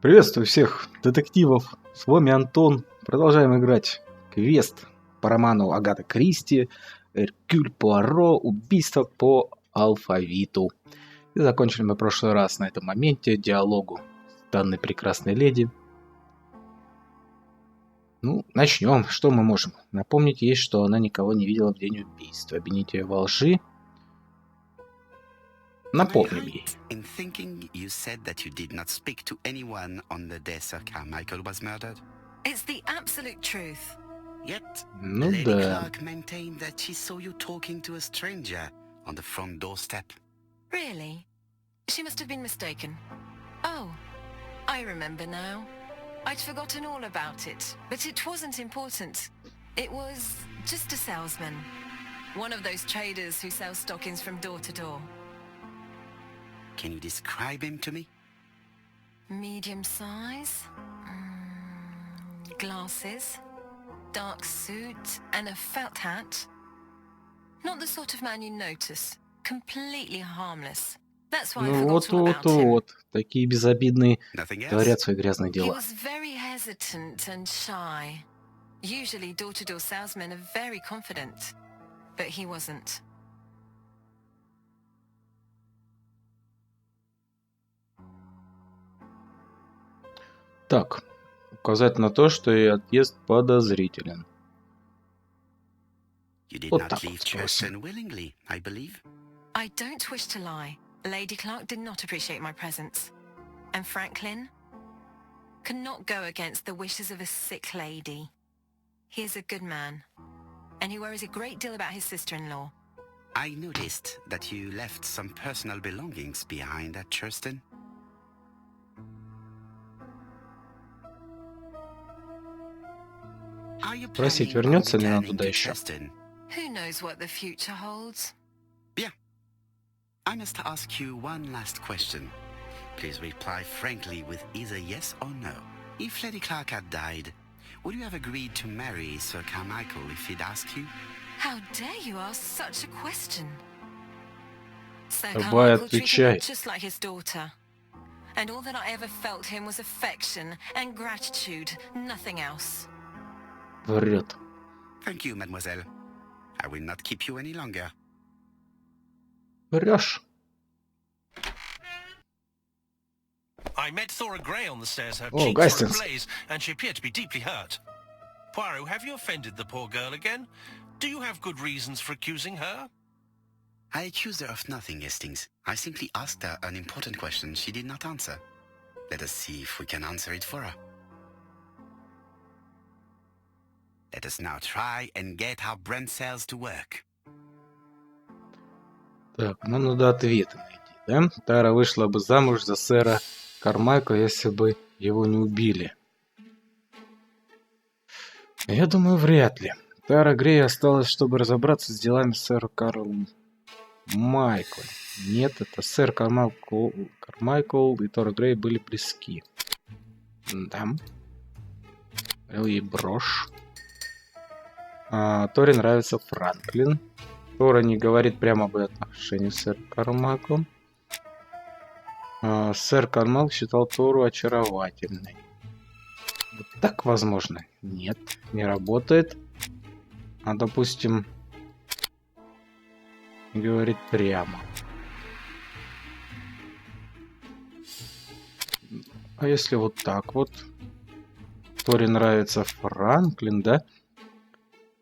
Приветствую всех детективов, с вами Антон. Продолжаем играть квест по роману Агаты Кристи, Эркюля Пуаро, убийство по алфавиту. И закончили мы в прошлый раз на этом моменте диалогу с данной прекрасной леди. Ну, начнем. Что мы можем? Напомнить ей, что она никого не видела в день убийства. Обвинить ее во лжи. Напомним ей. In thinking you said that you did not speak to anyone on the day Sir Carmichael was murdered? It's the absolute truth. Yet, Ну Lady да. Clark maintained that she saw you talking to a stranger on the front doorstep. Really? She must have been mistaken. Oh, I remember now. I'd forgotten all about it, but it wasn't important. It was just a salesman. One of those traders who sell stockings from door to door. Can you describe him to me? Medium size, glasses, dark suit, and a felt hat. Not the sort of man you notice. Completely harmless. That's why I Ну forgot all about him. вот. Такие безобидные Nothing говорят else? свои грязные He дела. was very hesitant and shy. Usually door-to-door salesmen are very confident, but he wasn't. Так, указать на то, что и отъезд подозрителен. You did Вот not так leave вот спросим. Churston willingly, I believe. I don't wish to lie. Lady Clark did not appreciate my presence. And Franklin cannot go against the wishes of a sick lady. He is a good man, and he worries a great deal about his sister-in-law. I noticed that you left some personal belongings behind at Churston. Are you Спросить, planning on вернется ли она returning туда to еще? Churston? Who knows what the future holds? I must ask you one last question. Please reply frankly with either yes or no. If Lady Clark had died, would you have agreed to marry Sir Carmichael if he'd asked you? How dare you ask such a question? Sir Давай, Carmichael treated me отвечай. just like his daughter. And all that I ever felt him was affection and gratitude, nothing else. Врет. Thank you, mademoiselle. I will not keep you any longer. Врешь. I met Thora Grey on the stairs. Her Oh, cheeks were Gastons. ablaze, and she appeared to be deeply hurt. Poirot, have you offended the poor girl again? Do you have good reasons for accusing her? I accused her of nothing, Hastings. I simply asked her an important question she did not answer. Let us see if we can answer it for her. Let us now try and get our brain cells to work. Так, нам надо ответы найти, да? Тара вышла бы замуж за сэра Кармайкла, если бы его не убили. Я думаю, вряд ли. Тара Грей осталась, чтобы разобраться с делами сэра Карла Майкла. Нет, это сэр Кармайкл и Тора Грей были близки. Да. Говорил ей брошь. Торе нравится Франклин. Тора не говорит прямо об отношении с сэром Кармайклом. Сэр Кармайкл считал Тору очаровательной. Вот так возможно? Нет, не работает. Допустим, говорит прямо. А если вот так вот? Торе нравится Франклин, да?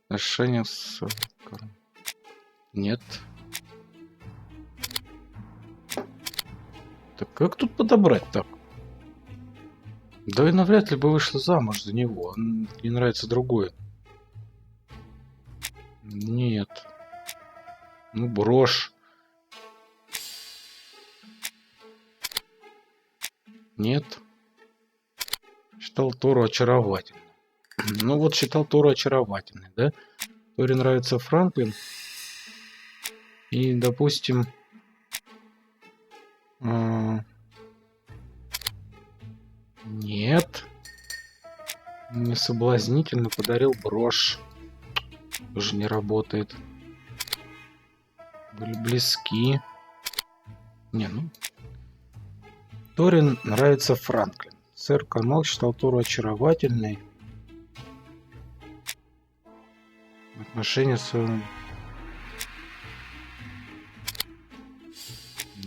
Отношения с... Нет. Так как тут подобрать так? Да и навряд ли бы вышла замуж за него. Ей нравится другое. Нет. Ну, брошь. Нет. Считал Тору очаровательной. Ну вот считал Тору очаровательной, да? Торе нравится Франклин. И, допустим, нет, не соблазнительно подарил брошь. Тоже не работает. Были близки. Не, ну. Торе нравится Франклин. Сэр Камал считал Тору очаровательной. Отношения с... Ну,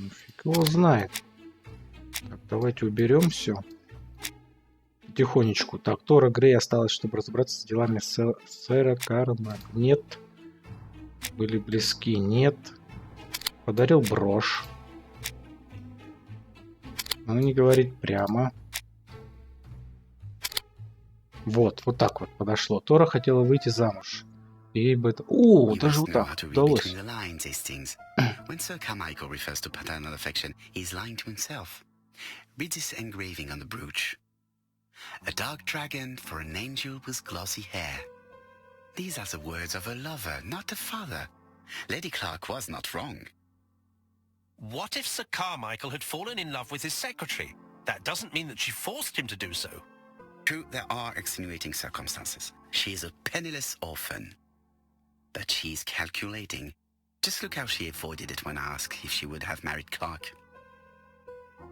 фиг его знает. Так, давайте уберем все. Потихонечку. Так, Тора Грей осталось, чтобы разобраться с делами сэра Карма. Нет. Были близки. Нет. Подарил брошь. Но не говорит прямо. Вот так вот подошло. Тора хотела выйти замуж. Ей бы это... О, даже вот так удалось. When Sir Carmichael refers to paternal affection, he's lying to himself. Read this engraving on the brooch. A dark dragon for an angel with glossy hair. These are the words of a lover, not a father. Lady Clark was not wrong. What if Sir Carmichael had fallen in love with his secretary? That doesn't mean that she forced him to do so. True, there are extenuating circumstances. She is a penniless orphan. But she's calculating. Just look how she avoided it when asked if she would have married Clark.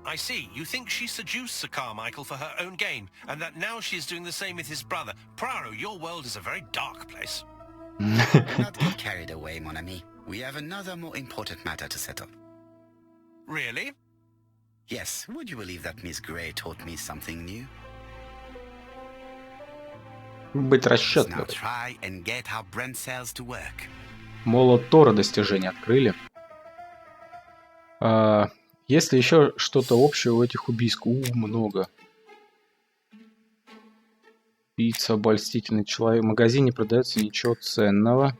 I see. You think she seduced Sir Carmichael for her own gain, and that now she is doing the same with his brother. Poirot, your world is a very dark place. Do not get carried away, mon ami. We have another more important matter to settle. Really? Yes. Would you believe that Miss Grey taught me something new? Быть Now расчетливым. try and get our brain cells to work. Молот Тора достижения открыли. Есть ли еще что-то общее у этих убийств? Много. Убийца, обольстительный человек. В магазине продается ничего ценного.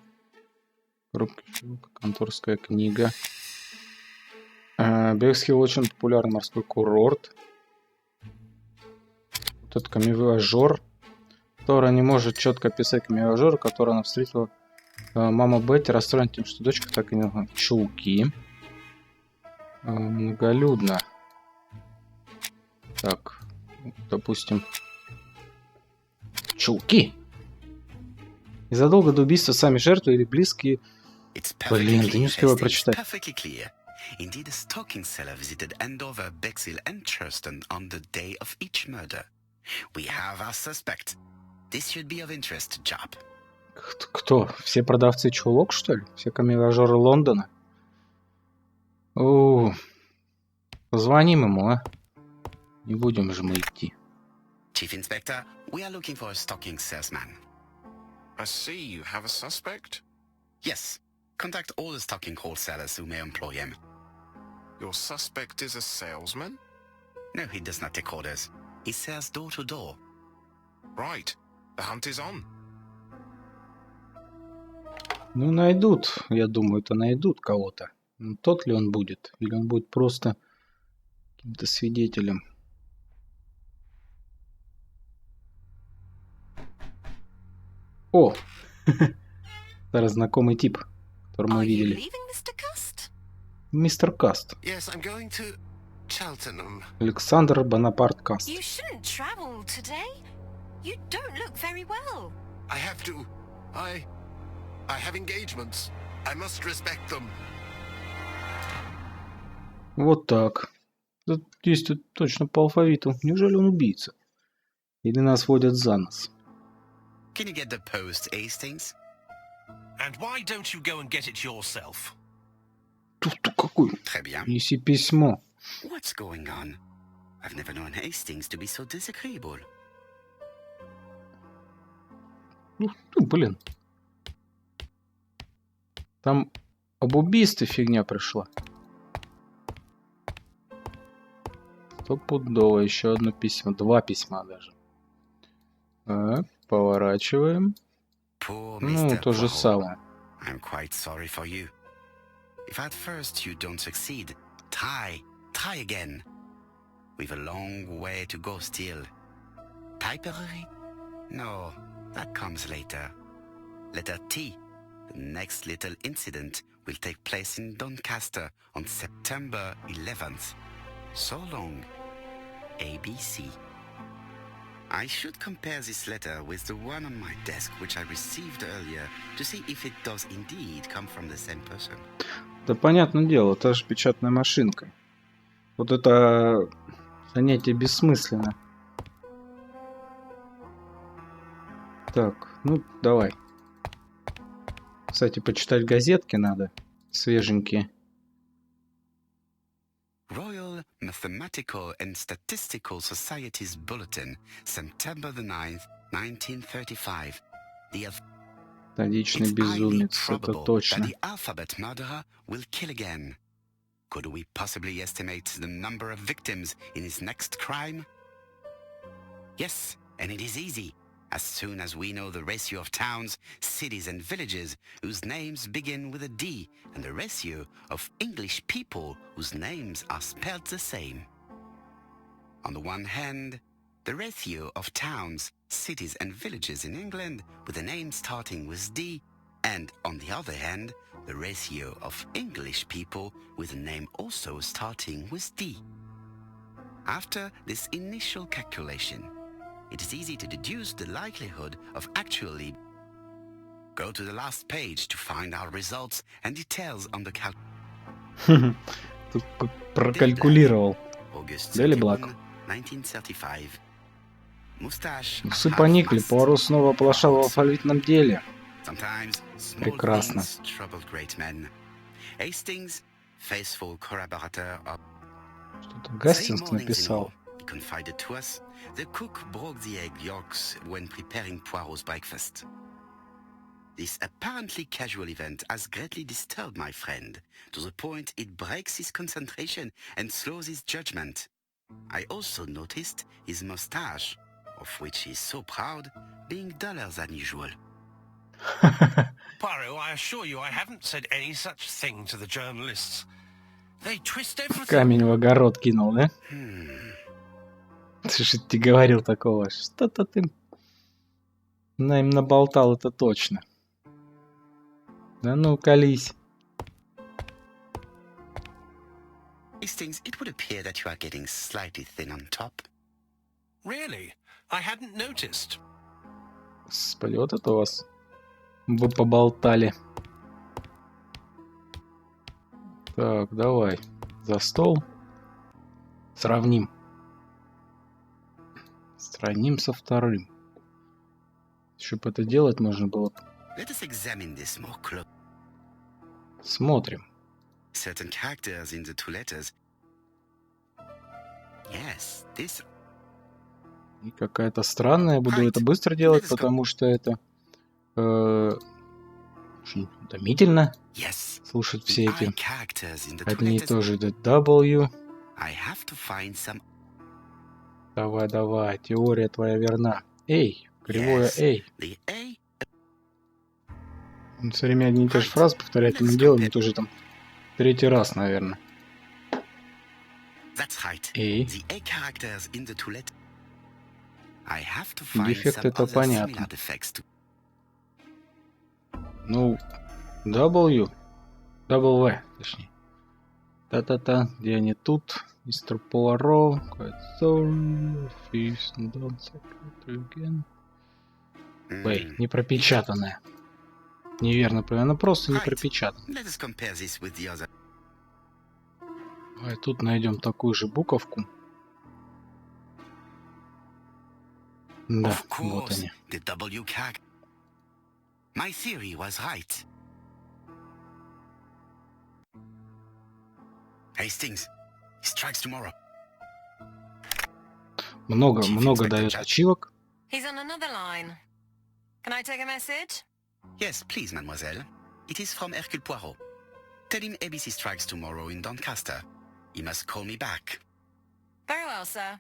Конторская книга. Бергский очень популярный морской курорт. Вот этот камевояжер. Тора не может четко описать камевояжера, которого она встретила. Мама Бетти расстроена тем, что дочка так и не знала. Чулки. Многолюдно. Так, допустим. Чулки. Незадолго до убийства сами жертвы или близкие... Блин, ты не успела прочитать. Indeed, a stocking seller visited Andover, Bexhill and Churston on the day of each murder. We have our suspect. This should be of interest to Job. Кто? Все продавцы чулок, что ли? Все камевояжеры Лондона? Позвоним ему, а? Не будем же мы идти. Chief Inspector, we are looking for a stocking salesman. I see you have a suspect. Yes. Contact all the stocking wholesalers who may employ him. Your suspect is a salesman? No, he does not take orders. He sells door to door. Right. The hunt is on. Ну, найдут. Я думаю, это найдут кого-то. Но тот ли он будет? Или он будет просто каким-то свидетелем? О! Старый знакомый тип, которого мы видели. Мистер Каст. Yes, I'm going to Cheltenham. Александр Бонапарт Каст. You shouldn't travel today. You don't look very well. I have to. I have engagements. I must respect them. Вот так. Тут действует точно по алфавиту. Неужели он убийца? Или нас водят за нос? Can you get the post, Hastings? And why don't you go and get it yourself? Тут какой? Très bien. Неси письмо. What's going on? I've never known Hastings to be so disagreeable. Блин. Там об убийстве фигня пришла. Стопудово. Еще одно письмо. 2 письма даже. Так, поворачиваем. Ну, то же самое. I'm quite sorry for you. If at first you don't succeed, try again. We've a long way to go still. Typery? No, that comes later. Letter T. The next little incident will take place in Doncaster on September 11th. So long. ABC. I should compare this letter with the one on my desk which I received earlier to see if it does indeed come from the same person. Да понятное дело, та же печатная машинка. Вот это занятие бессмысленно. Так, ну давай. Кстати, почитать газетки надо. Свеженькие. Royal Mathematical and Statistical Society's Bulletin, September the 9th, 1935. Столичный It's highly безумец, это probable that точно. the alphabet murderer will kill again. Could we possibly estimate the number of victims in his next crime? Yes, and it is easy. As soon as we know the ratio of towns, cities and villages whose names begin with a D and the ratio of English people whose names are spelled the same. On the one hand, the ratio of towns, cities and villages in England with a name starting with D, and on the other hand, the ratio of English people with a name also starting with D. After this initial calculation, it is easy to deduce the likelihood of actually. Go to the last page to find our results and details on the Тут прокалькулировал. August Дали 31, Блак. 1935. Mustache. Усы поникли, Пуаро снова оплошал в алфавитном деле. Sometimes small Прекрасно. things troubled great men. Hastings, faithful collaborator of Что-то Three Гастингс mornings написал. in all, he confided to us, the cook broke the egg yolks when preparing Poirot's breakfast. This apparently casual event has greatly disturbed my friend, to the point it breaks his concentration and slows his judgment. I also noticed his mustache, of which he is so proud, being duller than usual. Poirot, I assure you I haven't said any such thing to the journalists. They twist everything. Камень в огород кинул, да? Ты же тебе говорил такого. Что-то ты им наболтал, это точно. Да ну, колись. Hastings, it would appear that you are getting slightly thin on top. Really? I hadn't noticed. Господи, вот это у вас вы поболтали. Так, давай. За стол. Сравним. Сравним со вторым. Чтобы это делать, можно было... Let us examine this more closely. Смотрим. Certain characters in the two letters. Yes, this. И какая-то странная. Буду это быстро делать, потому что это... очень утомительно. Yes. Слушать все эти characters in the two одни и letters. то же W. I have to find some. Давай, давай, теория твоя верна. Эй, кривое Yes, эй. the A. Он все время одни и те же фразы повторяет, и мы делаем это уже там третий раз, наверное. That's right. Эй. The A characters in the two letters. I have to find Дефект some это other понятно. similar defects to. Ну, W. W, точнее. Та-та-та, где они тут? Мистер Пуаро. Ой, не пропечатанная. Неверно, она просто не пропечатана. Let us compare this with the other. Давай тут найдем такую же буковку. Да, Of вот course, они. the W character. My theory was right. Hastings, he strikes tomorrow. Много дает ачивок. He's on another line. Can I take a message? Yes, please, mademoiselle. It is from Ercule Poirot. Tell him ABC strikes tomorrow in Doncaster. He must call me back. Very well, sir.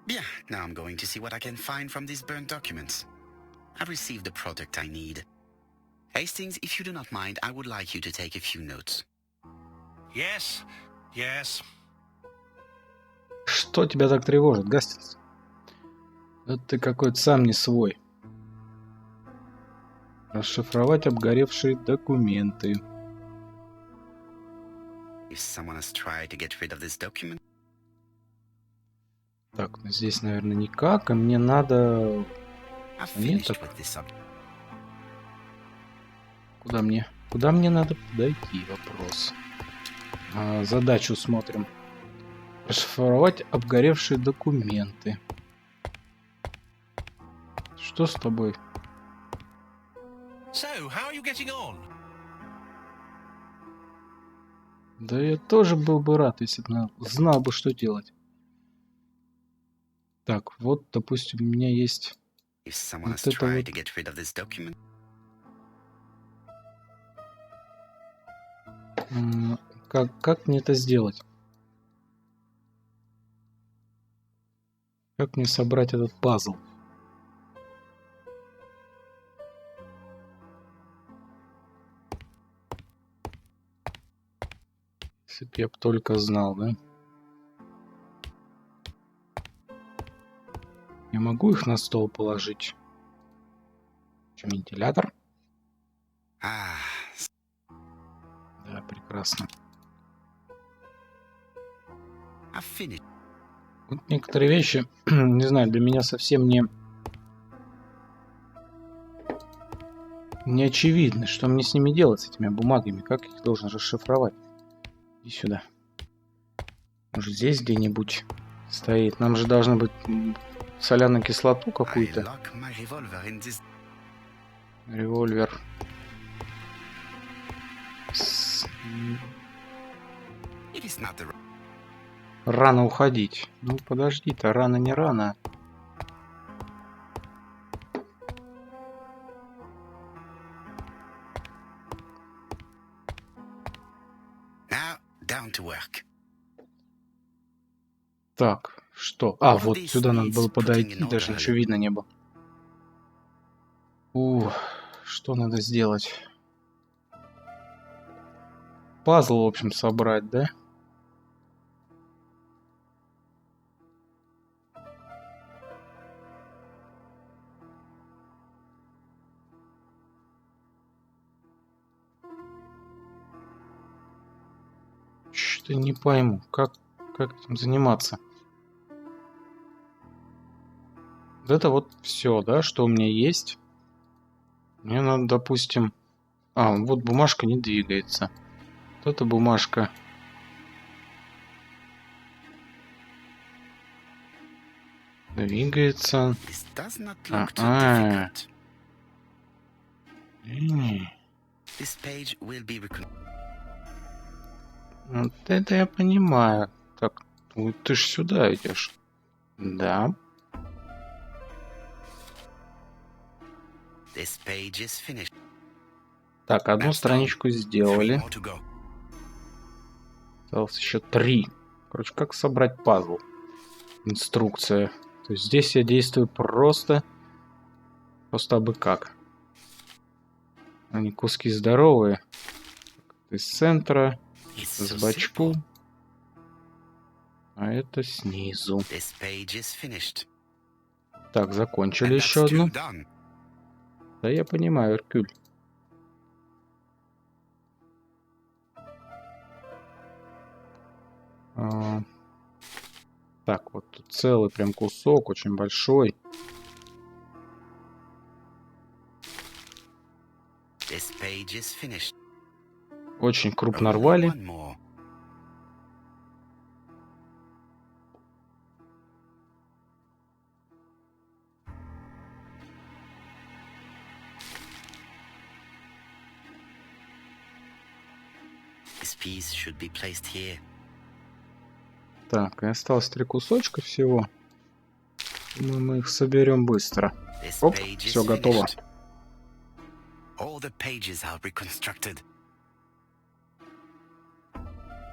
Bien, now I'm going to see what I can find from these burnt documents. I've received the product I need. Hastings, if you do not mind, I would like you to take a few notes. Yes, yes. Что тебя так тревожит, Гастингс? Это ты какой-то сам не свой. Расшифровать обгоревшие документы. If someone has tried to get rid of this document. Так, ну здесь, наверное, никак, а мне надо... I've Нет, finished так. with this subject. Куда мне надо подойти? Вопрос. Задачу смотрим. Расшифровать обгоревшие документы. Что с тобой? So, how are you getting on? Да я тоже был бы рад, если бы знал бы, что делать. Так, вот, допустим, у меня есть If someone вот has это tried вот. to get rid of this document, Как мне это сделать? Как мне собрать этот пазл? Если бы я б только знал, да? Я могу их на стол положить? Что, вентилятор? ah, Да, прекрасно. I've finished. Вот некоторые вещи, не знаю, для меня совсем не очевидно, что мне с ними делать, с этими бумагами, как их должен расшифровать. Иди сюда. Может, здесь где-нибудь стоит. Нам же должно быть соляную кислоту I какую-то. lock my revolver in this. Револьвер. It is not the. Рано уходить. Ну, подожди-то, рано не рано. Now, down to work. Так, что? А, вот сюда надо было подойти, даже ничего видно не было. Что надо сделать? Пазл, в общем, собрать, да? Что-то не пойму, как этим заниматься. Вот это вот все, да, что у меня есть. Мне надо, допустим... А, вот бумажка не двигается. Вот эта бумажка... Двигается. This does not look too А-а. difficult. М. This page will be Вот это я понимаю. Так, ну ты ж сюда идешь. Да. This page is finished. Так, одну страничку Three сделали. more to go. Осталось еще 3. Короче, как собрать пазл? Инструкция. То есть здесь я действую просто абы как. Они куски здоровые. Из центра, It's с so бочку. simple. А это снизу. This page is finished. Так, And закончили that's еще одну. two done. Да я понимаю, Эркюль. Так, вот тут целый прям кусок, очень большой. This page is finished. Очень крупно Only рвали. one more. This piece should be placed here. Так, и осталось 3 кусочка всего. Думаю, мы их соберем быстро. This Оп, page is все готово. finished. All the pages are reconstructed.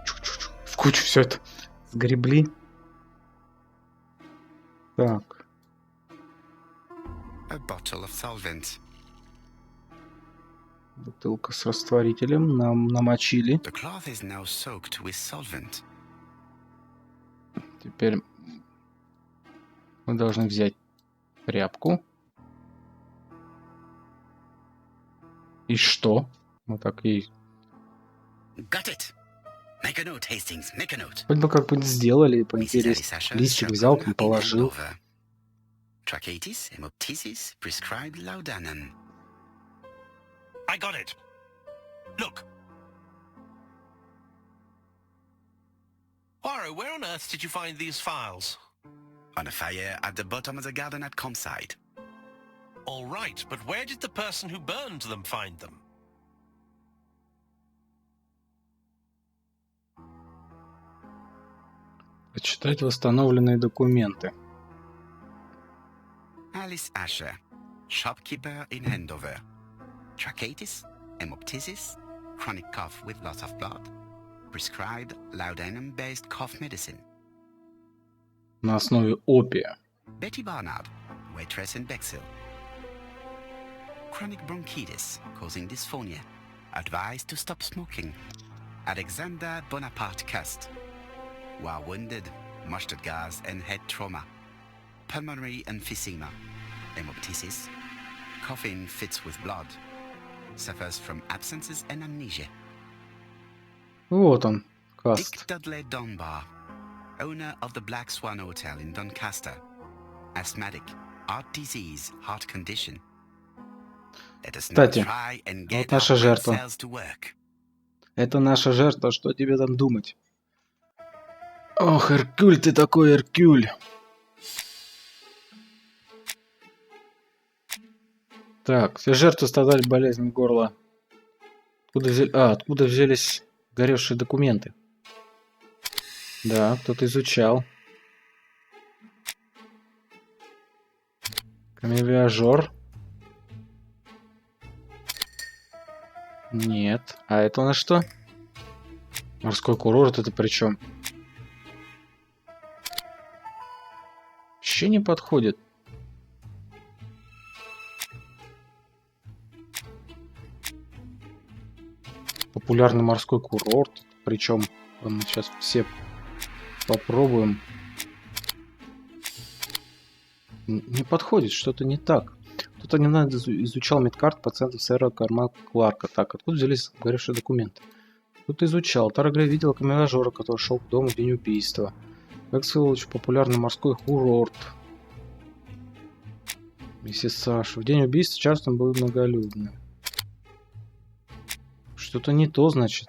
Чу-чу-чу. В кучу все это сгребли. Так, A bottle of solvent. бутылка с растворителем нам намочили. The cloth is now soaked with solvent. Теперь мы должны взять тряпку. И что? Мы так и... Got it. Make a note, Hastings. Make a note. Хоть бы как-нибудь сделали, Mrs. поинтереснее. Sasha, Листик взял, Sharpon, там положил. Hangover. Tracheitis, hemoptysis, prescribed laudanum. I got it. Look. Poirot, where on earth did you find these files? On a fire at the bottom of the garden at campsite. All right, but where did the person who burned them find them? Почитать восстановленные документы. Alice Asher, shopkeeper in Andover. Tracheitis, hemoptysis, chronic cough with loss of blood. Prescribed laudanum-based cough medicine. На основе опия. Betty Barnard, waitress in Bexhill. Chronic bronchitis causing dysphonia. Advised to stop smoking. Alexander Bonaparte Cust. War wounded, mustard gas and head trauma. Pulmonary emphysema. Hemoptysis. Coughing fits with blood. Suffers from absences and amnesia. Вот он, Dick каст. Dudley Dunbar, owner of the Black Swan Hotel in Doncaster. Asthmatic, heart disease, heart condition. Let us now Кстати, try and вот get our наша brain жертва. cells to work. Это наша жертва, что тебе там думать? Ох, Эркюль, ты такой Эркюль. Так, все жертвы страдали болезнью горла. Откуда взялись горевшие документы? Да, кто-то изучал. Камевиажер. Нет. А это у нас что? Морской курорт это при чем? Вообще не подходит. Популярный морской курорт. Причем мы сейчас все попробуем. Не подходит, что-то не так. Кто-то не надо изучал медкарт пациентов сэра Карма Кларка. Так, откуда взялись горевшие документы? Кто-то изучал. Таргрей видел камевиажера, который шел к дому в день убийства. Эксвиллидж, популярный морской курорт. Миссис Саша. В день убийства Частному был многолюдно. Что-то не то, значит.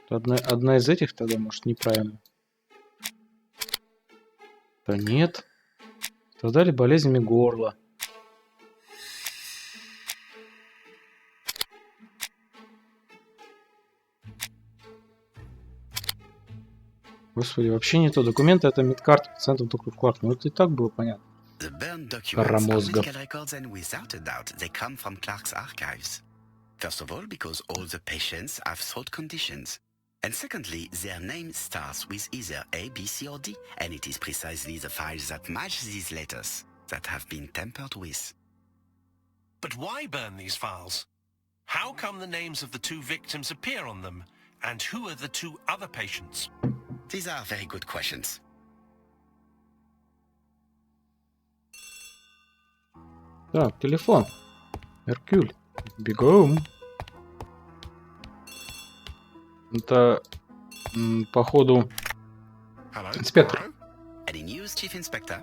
Одна из этих тогда, может, неправильно. Да нет. Страдали болезнями горла. Господи, вообще не то. Документы это медкарта пациентов доктор Кларк. Ну это и так было понятно. The burned documents Кора are мозга. medical records and without a doubt they come from Clark's archives. First of all, because all the patients have throat conditions. And secondly, their name starts with either A, B, C or D. And it is precisely the files that match these letters that have been tampered with. But why burn these files? How come the names of the two victims appear on them? And who are the two other patients? These are very good questions. Так, телефон. Эркюль. Бегом. Это, походу, Hello, инспектор. Poirot? Any news, Chief Inspector?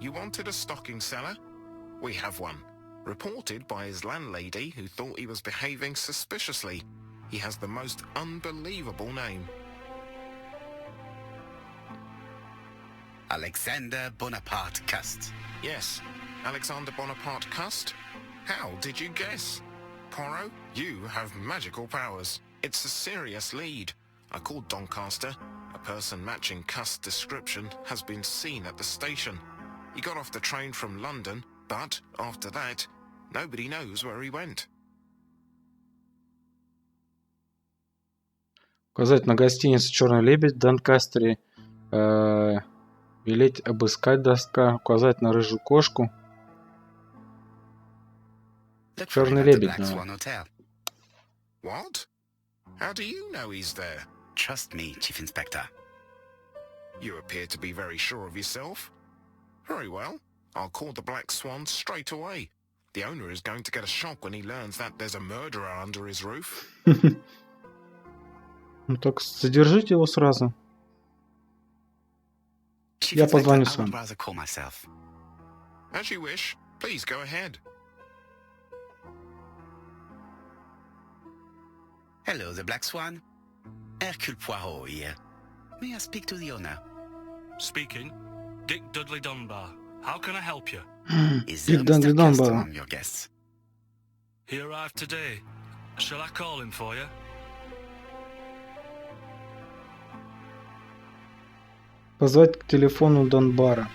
You wanted a stocking seller? We have one. Reported by his landlady who thought he was behaving suspiciously. He has the most unbelievable name. Alexander Bonaparte Cust. Yes, Alexander Bonaparte Cust? How did you guess? Poirot, you have magical powers. It's a serious lead. I called Doncaster. A person matching Cust's description has been seen at the station. He got off the train from London, but after that, nobody knows where he went. Указать на гостиницу «Черный лебедь» в Донкастере. Велеть обыскать доска. Указать на рыжую кошку. Look for Черный him at the лебедь, Black да. Swan Hotel. What? How do you know he's there? Trust me, Chief Inspector. You appear to be very sure of yourself. Very well. I'll call the Black Swan straight away. The owner is going to get a shock when he learns that there's a murderer under his roof. Ну так задержите его сразу. Chief Я Inspector, позвоню I с would вами. rather call myself. As you wish. Please go ahead. Hello, the Black Swan. Erküля Pуаро here. May I speak to the owner? Speaking. Dick Dudley Dunbar. How can I help you? Is Dick Dudley Mr. Dunbar. Cust among your guests? He arrived today. Shall I call him for you? Позвать к телефону Донбара.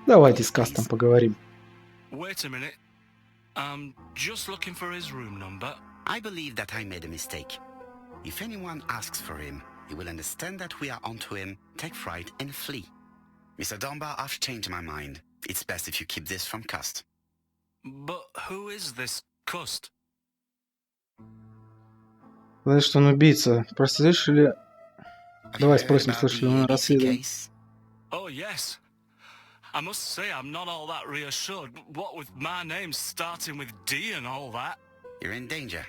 Давайте с Кастом поговорим. Wait a minute. I'm just looking for his room number. I believe that I made a mistake. If anyone asks for him, he will understand that we are onto him, take fright, and flee. Mr. Dunbar, I've changed my mind. It's best if you keep this from Cust. But who is this Cust? Знаешь, что он убийца. Прослышали... Давай спросим, About слышали the мы ABC расследование. case? Oh, yes. I must say I'm not all that reassured. What with my name starting with D and all that. You're in danger.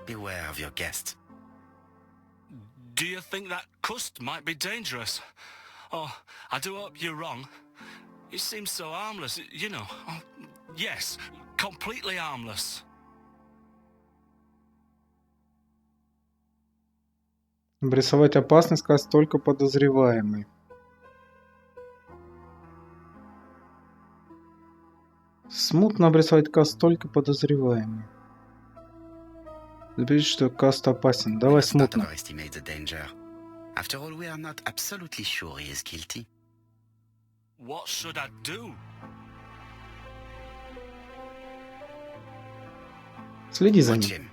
Beware of your guest. Do you think that Cust might be dangerous? Oh, I do hope you're wrong. He seems so harmless, you know. Oh, yes, completely harmless. Обрисовать опасность Каст только подозреваемый. Смутно обрисовать Каст только подозреваемый. Заберите, что Каст опасен. Давай Let's not смутно. overestimate the danger. After all, we are not absolutely sure he is guilty. What should I do? Следи за Watch ним. him.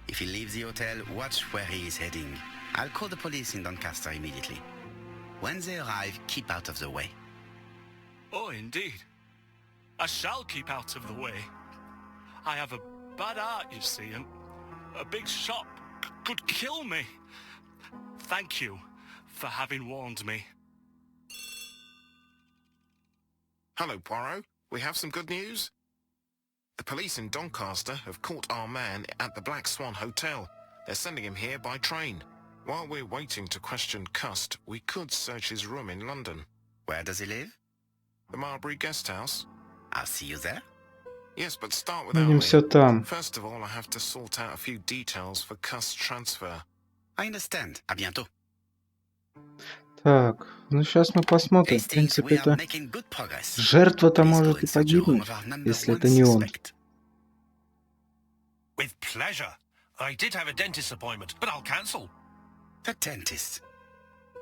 If he leaves the hotel, watch where he is heading. I'll call the police in Doncaster immediately. When they arrive, keep out of the way. Oh, indeed. I shall keep out of the way. I have a bad heart, you see, and a big shot could kill me. Thank you for having warned me. Hello, Poirot. We have some good news. The police in Doncaster have caught our man at the Black Swan Hotel. They're sending him here by train. While we're waiting to question Cust, we could search his room in London. Where does he live? The Marbury Guest House? I'll see you there. Yes, but start without me. Увидимся там. First of all, I have to sort out a few details for Cust's transfer. I understand. À bientôt. Так, ну сейчас мы посмотрим. В Hastings, принципе, we are это... making good progress. Жертва-то Please go может and и search your room погибнуть, of our number если one это не он. suspect. With pleasure. I did have a dentist appointment, but I'll cancel. The dentist.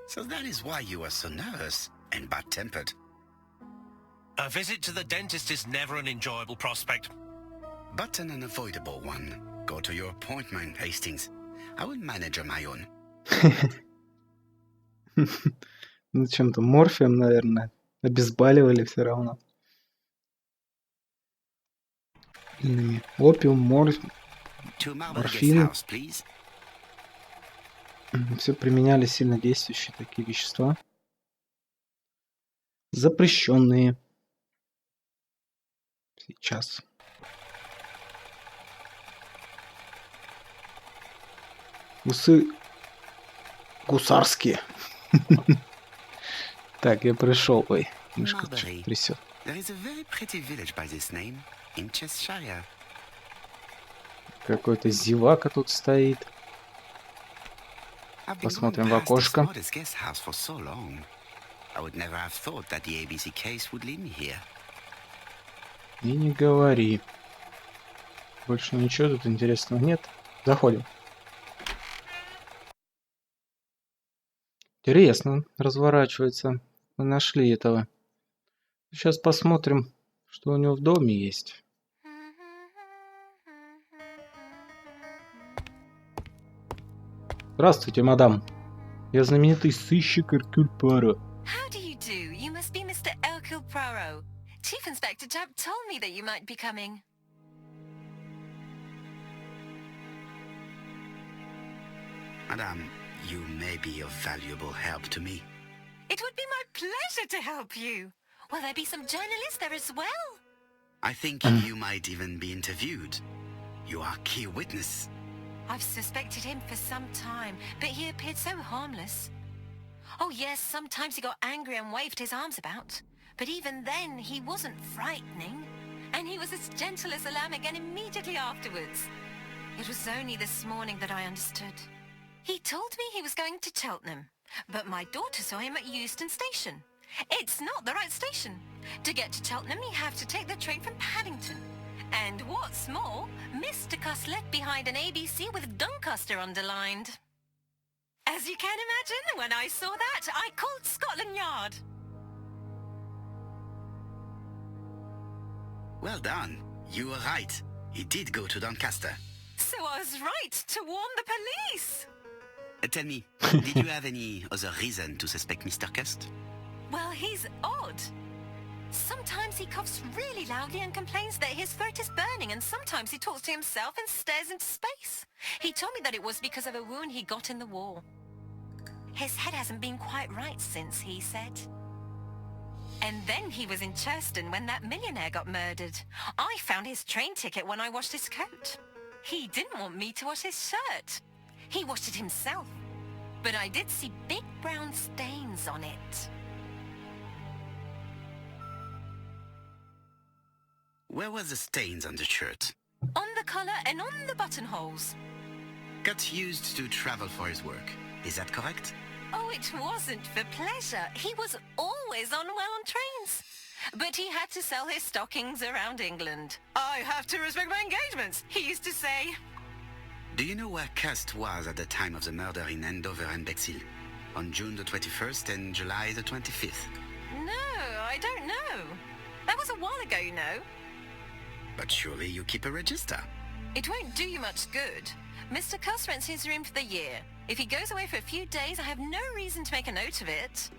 So that is why you are so nervous and bad-tempered. A visit to the dentist is never an enjoyable prospect. But an unavoidable one. Go to your appointment, Hastings. I will manage on my own. Ну, чем-то морфием, наверное. Обезболивали все равно. Опиум, морфий. To Marbury Guest Морфин. House, please. Все применяли сильно действующие такие вещества. Запрещенные. Сейчас. Усы гусарские. Так, я пришел. Ой, мышка Marbury. трясет. There is a very pretty village by this name in Cheshire. Какой-то зевака тут стоит. I've been Посмотрим going в past this окошко. modest guest house for so long. I would never have thought that the ABC case would lead me here. И не говори. Больше ничего тут интересного нет. Заходим. Интересно разворачивается. Мы нашли этого. Сейчас посмотрим, что у него в доме есть. Здравствуйте, мадам. Я знаменитый сыщик Эркюль Пуаро. How do you do? You must be Mr. Erküle Puro. Chief Inspector Jupp told me that you might be coming. Madame, you may be of valuable help to me. It would be my pleasure to help you. Will there be some journalists there as well? I think you might even be interviewed. You are key witness. I've suspected him for some time, but he appeared so harmless. Oh yes, sometimes he got angry and waved his arms about. But even then, he wasn't frightening. And he was as gentle as a lamb again immediately afterwards. It was only this morning that I understood. He told me he was going to Cheltenham, but my daughter saw him at Euston Station. It's not the right station. To get to Cheltenham, you have to take the train from Paddington. And what's more, Mr. Cuss left behind an ABC with Doncaster underlined. As you can imagine, when I saw that, I called Scotland Yard. Well done. You were right. He did go to Doncaster. So I was right to warn the police. Tell me, did you have any other reason to suspect Mr. Cust? Well, he's odd. Sometimes he coughs really loudly and complains that his throat is burning, and sometimes he talks to himself and stares into space. He told me that it was because of a wound he got in the war. His head hasn't been quite right since, he said. And then he was in Churston when that millionaire got murdered. I found his train ticket when I washed his coat. He didn't want me to wash his shirt. He washed it himself. But I did see big brown stains on it. Where were the stains on the shirt? On the collar and on the buttonholes. Cut used to travel for his work. Is that correct? Oh, it wasn't for pleasure. He was always unwell on trains. But he had to sell his stockings around England. I have to respect my engagements, he used to say. Do you know where Cust was at the time of the murder in Andover and Bexhill? On June the 21st and July the 25th? No, I don't know. That was a while ago, you know. But surely you keep a register. It won't do you much good. Mr. Cuss rents his room for the year. If he goes away for a few days, I have no reason to make a note of it.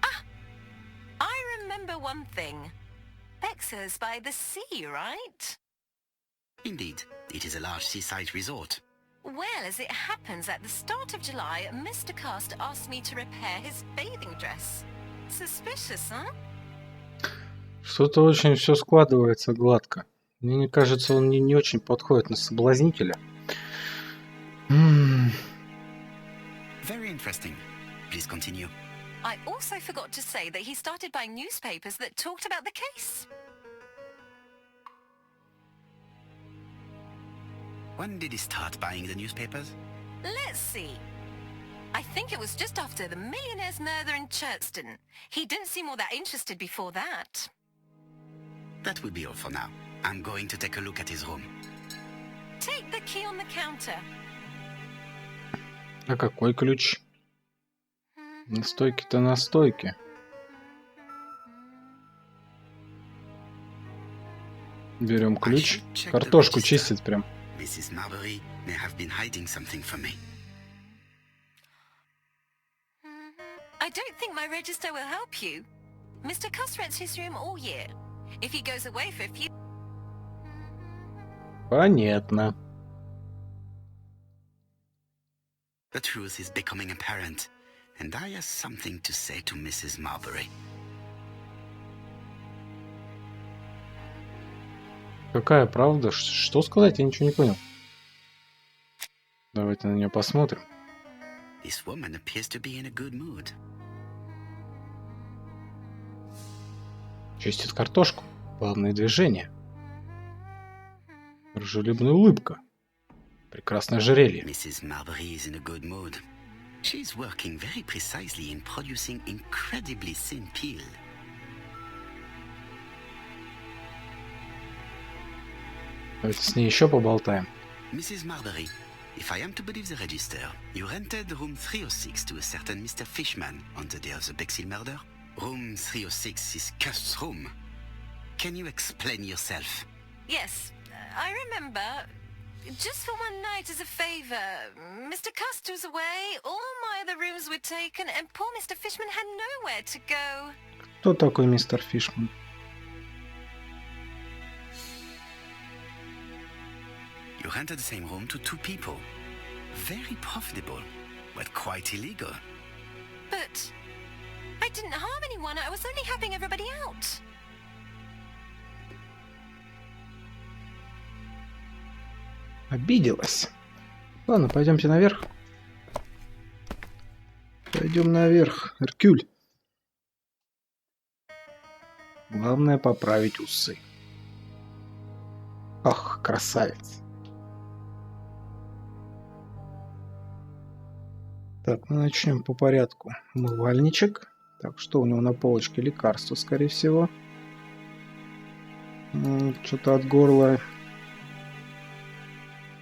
Ah! I remember one thing. Bexhurst by the sea, right? Indeed, it is a large seaside resort. Well, as it happens, at the start of July, Mr. Cust asked me to repair his bathing dress. Suspicious, huh? Что-то очень все складывается гладко. Мне кажется, он не очень подходит на соблазнителя. Very interesting. Please continue. I also forgot to say that he started buying newspapers that talked about the case. When did he start buying the newspapers? Let's see. I think it was just after the millionaire's murder in Churston. He didn't seem all that interested before that. That will be all for now. I'm going to take a look at his room. Take the key on the counter. А какой ключ? На стойке-то на стойке. Берем ключ. Картошку чистит прям. Mrs. Marbury may have been hiding something from me. I don't think my register will help you. Mr. Cuss rents his room all year. If he goes away for a few... Понятно. The truth is becoming apparent, and I have something to say to Mrs. Marbury. Какая правда? Что сказать? Я ничего не понял. Давайте на нее посмотрим. This woman appears to be in a good mood. Чистит картошку. Плавные движения. Дружелюбная улыбка. Прекрасное ожерелье. Mrs. Marbury is in a good mood. She's working very precisely in producing incredibly thin peel. Давайте с ней еще поболтаем. Mrs. Marbury, if I am to believe the register, you rented room 306 to a certain Mr. Fishman on the day of the Bexhill murder. Room 306 is Cust's room. Can you explain yourself? Yes, I remember. Just for one night as a favor. Mr. Cust was away, all my other rooms were taken, and poor Mr. Fishman had nowhere to go. Кто такой мистер Фишман? You rented the same room to two people. Very profitable, but quite illegal. But I didn't harm anyone. I was only helping everybody out. Обиделась. Ладно, пойдемте наверх. Пойдем наверх, Эркюль. Главное поправить усы. Ах, красавец. Так, ну начнем по порядку. Умывальничек. Так, что у него на полочке? Лекарство, скорее всего. Что-то от горла.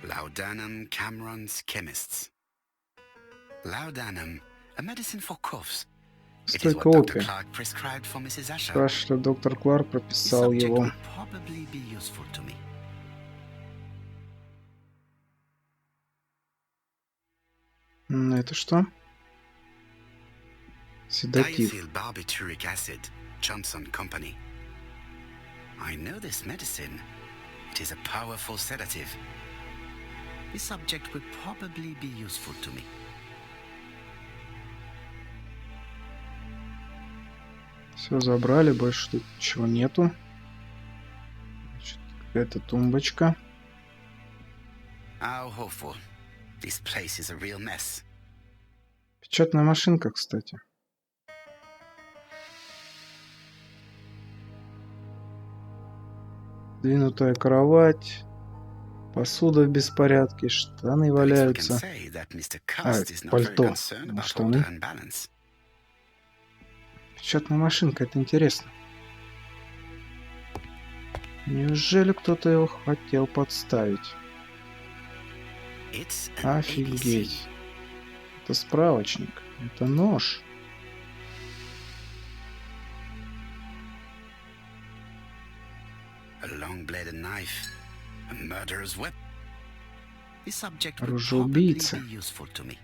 Laudanum Cameron's Chemists. Laudanum, a medicine for coughs. It is Стойка what Dr. опия. Clark prescribed for Mrs. Asher. Кашля доктор Кларк This прописал subject его. would probably be useful to me. Это что? Седатив. Diethyl barbituric acid, Johnson Company. I know this medicine. It is a powerful sedative. This subject would probably be useful to me. Все забрали, больше тут ничего нету. Значит, какая-то тумбочка. How hopeful. This place is a real mess. Печатная машинка, кстати. Двинутая кровать. Посуда в беспорядке. Штаны At least we can валяются. say that Mr. Cust is not very пальто. concerned about Штаны. order and balance. Печатная машинка, это интересно. Неужели кто-то его хотел подставить? It's an ABC. Офигеть. Это справочник. Это нож. A long-bladed knife. A murderer's weapon. This subject would Оружие probably убийцы. be useful to me.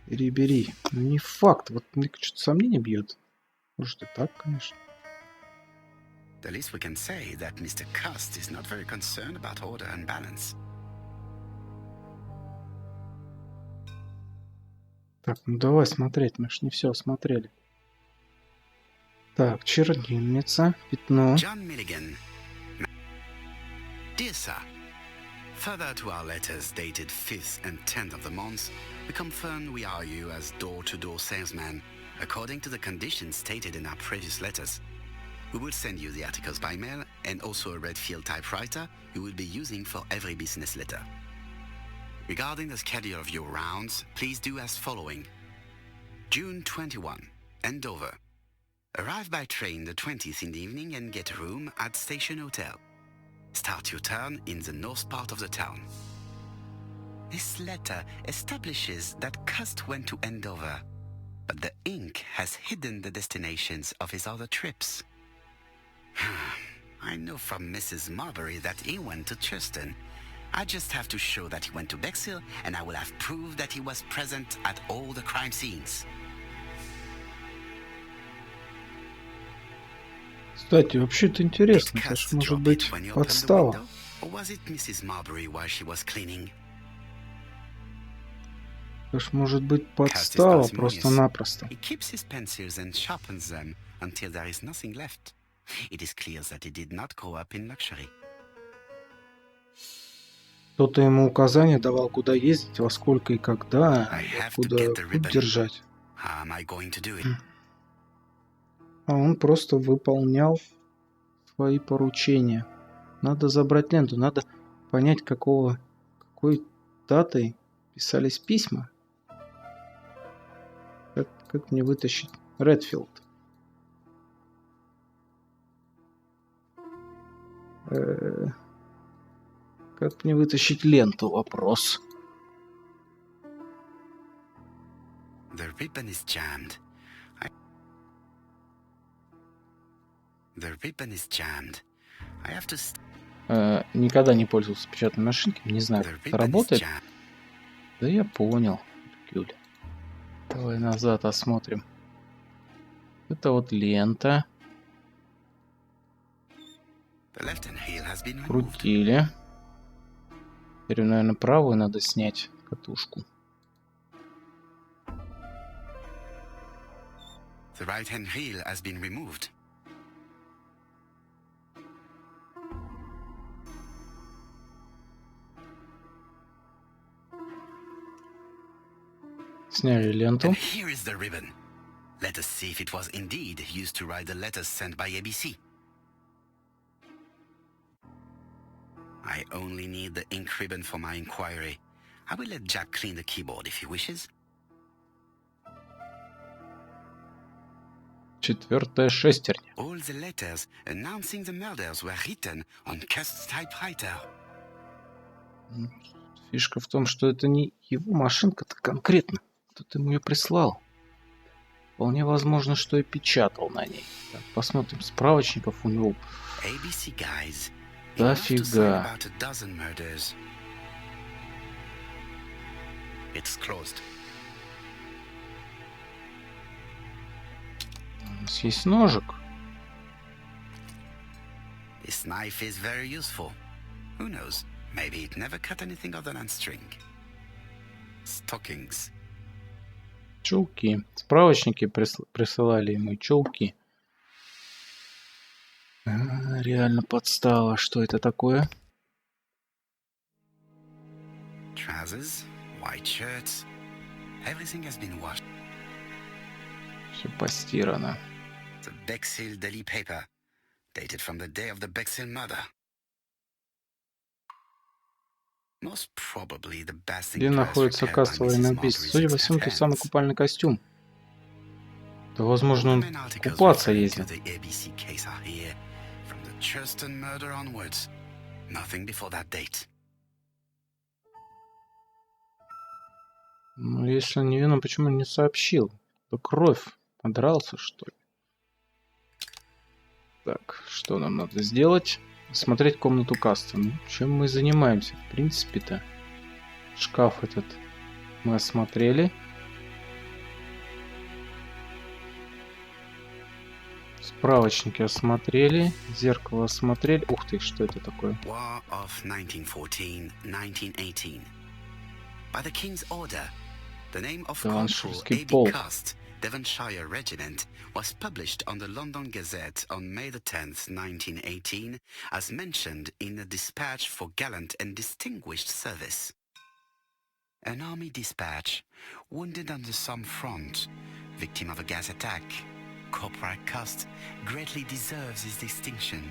Бери. Ну не факт. Вот мне что-то сомнение бьет. Может и так, конечно. The least we can say that Mr. Cust is not very concerned about order and balance. Так, ну давай смотреть. Мы ж не все осмотрели. Так, чернильница, пятно. John Milligan. Dear Sir, further to our letters dated 5th and 10th of the month, we confirm we are you as door-to-door salesman, according to the conditions stated in our previous letters. We will send you the articles by mail and also a red field typewriter you will be using for every business letter. Regarding the schedule of your rounds, please do as following. June 21, Andover. Arrive by train the 20th in the evening and get a room at Station Hotel. Start your turn in the north part of the town. This letter establishes that Cust went to Andover, but the ink has hidden the destinations of his other trips. I know from Mrs. Marbury that he went to Cheston. I just have to show that he went to Bexhill, and I will have proved that he was present at all the crime scenes. Кстати, вообще-то интересно. Did Это ж Cust может drop быть it when he opened the подстава. window, or was it Mrs. Marbury while she was cleaning? Это ж может быть подстава parsimonious. просто-напросто. He keeps his pencils and sharpens them until there is nothing left. It is clear that he did not grow up in luxury. Кто-то ему указания давал, куда ездить, во сколько и когда, I have to куда get the путь ribbon. держать. How am I going to do it? А он просто выполнял свои поручения. Надо забрать ленту, надо понять, какой датой писались письма. Как мне вытащить Редфилд? Как мне вытащить ленту? Вопрос. The ribbon is jammed. The ribbon is jammed. I have to... Никогда не пользовался печатной машинкой, не знаю, The как это ribbon is работает. jammed. Да я понял, Эркюль. Давай назад осмотрим. Это вот лента. The left-hand heel has been removed. Крутили. Теперь, наверное, правую надо снять катушку. The right-hand heel has been removed. Сняли ленту. And here is the ribbon. Let us see if it was indeed used to write the letters sent by ABC. I only need the ink ribbon for my inquiry. I will let Jack clean the keyboard if he wishes. 4-я шестерня. All the letters announcing the murders were written on Kust's typewriter. Фишка в том, что это не его машинка-то конкретно. Кто-то ему ее прислал. Вполне возможно, что и печатал на ней. Так, посмотрим, справочников у него ABC guys. дофига. About a dozen murders. It's closed. У нас есть ножик. This knife is very useful. Who knows? Maybe it never cut anything other than string. Stockings. Чулки. Справочники присылали ему чулки. Реально подстава. Что это такое? Trousers, white shirts. Everything has been washed. Все постирано. The Bexhill daily paper, dated from the day of the Bexhill murder. Most probably the best Где находится кассовое имя убийства? Судя по всему, тот самый купальный костюм. Да, возможно, он купаться ездил. Ну, если он невинен, почему не сообщил? Да кровь. Подрался, что ли? Так, что нам надо сделать? Смотреть комнату каста. Ну, чем мы занимаемся, в принципе-то? Шкаф этот мы осмотрели. Справочники осмотрели. Зеркало осмотрели. Ух ты, что это такое? War of 1914-1918. By the King's order, the name of Corporal A.B. Cust, Devonshire Regiment, was published on the London Gazette on May the 10th, 1918, as mentioned in a dispatch for gallant and distinguished service. An army dispatch, wounded on the Somme front, victim of a gas attack, Corporal Cust greatly deserves his distinction.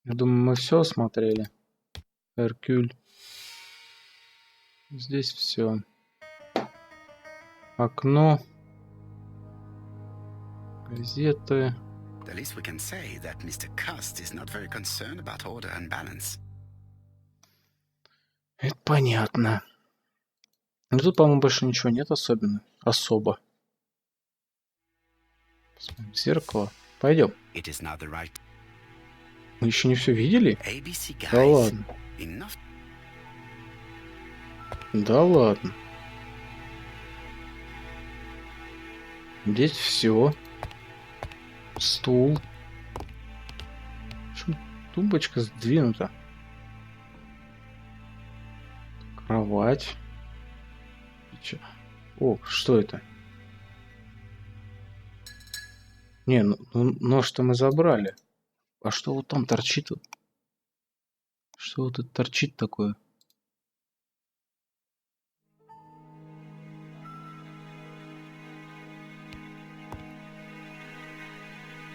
Я думаю, мы все осмотрели. Эркюль. Здесь все. Окно. Газеты. The least we can say that Mr. Cust is not very concerned about order and balance. Это понятно. Но тут, по-моему, больше ничего нет особо. Посмотрим зеркало. Пойдем. It is not the right. Мы еще не все видели? ABC guys. Да ладно. Enough. Да ладно. Здесь все. Стул. Тумбочка сдвинута. Кровать. О, что это? Не, нож-то мы забрали. А что вот там торчит? Что вот это торчит такое?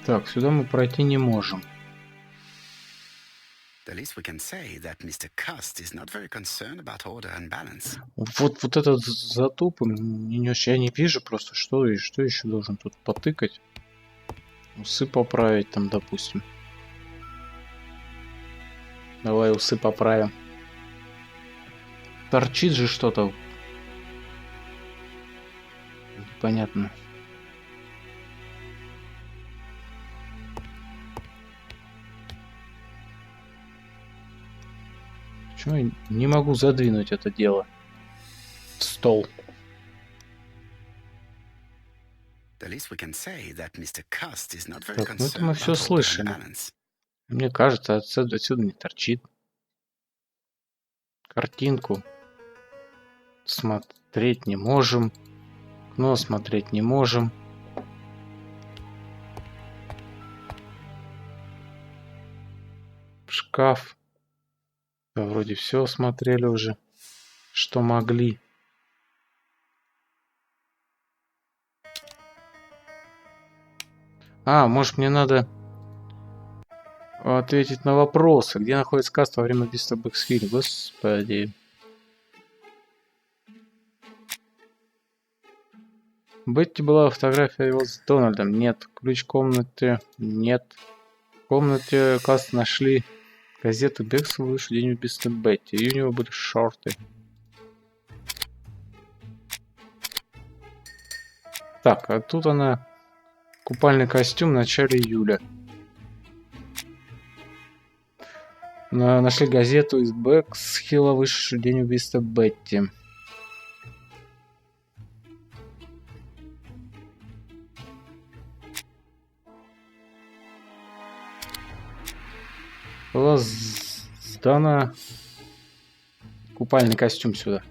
Так, сюда мы пройти не можем. The least we can say that Mr. Cust is not very concerned about order and balance. Вот этот затуп, я не вижу просто, что еще должен тут потыкать. Усы поправить там, допустим. Давай усы поправим. Торчит же что-то. Непонятно. Почему я не могу задвинуть это дело в стол? The least we can say that Mr. Cust is not very Так, ну это concerned мы все about order and слышали. balance. Мне кажется, отсюда не торчит. Картинку смотреть не можем. Окно смотреть не можем. Шкаф. Да, вроде все смотрели уже, что могли. Может, мне надо ответить на вопросы. Где находится каст во время убийства Бэксфилд? Господи. Бетти была фотография его с Дональдом. Нет. Ключ комнаты. Нет. В комнате Каст нашли газету Бекса «Лучший день убийства Бетти». И у него были шорты. Так, а тут она... Купальный костюм в начале июля. Нашли газету из Бексхилла «Высший день убийства Бетти». Была сдана купальный костюм сюда.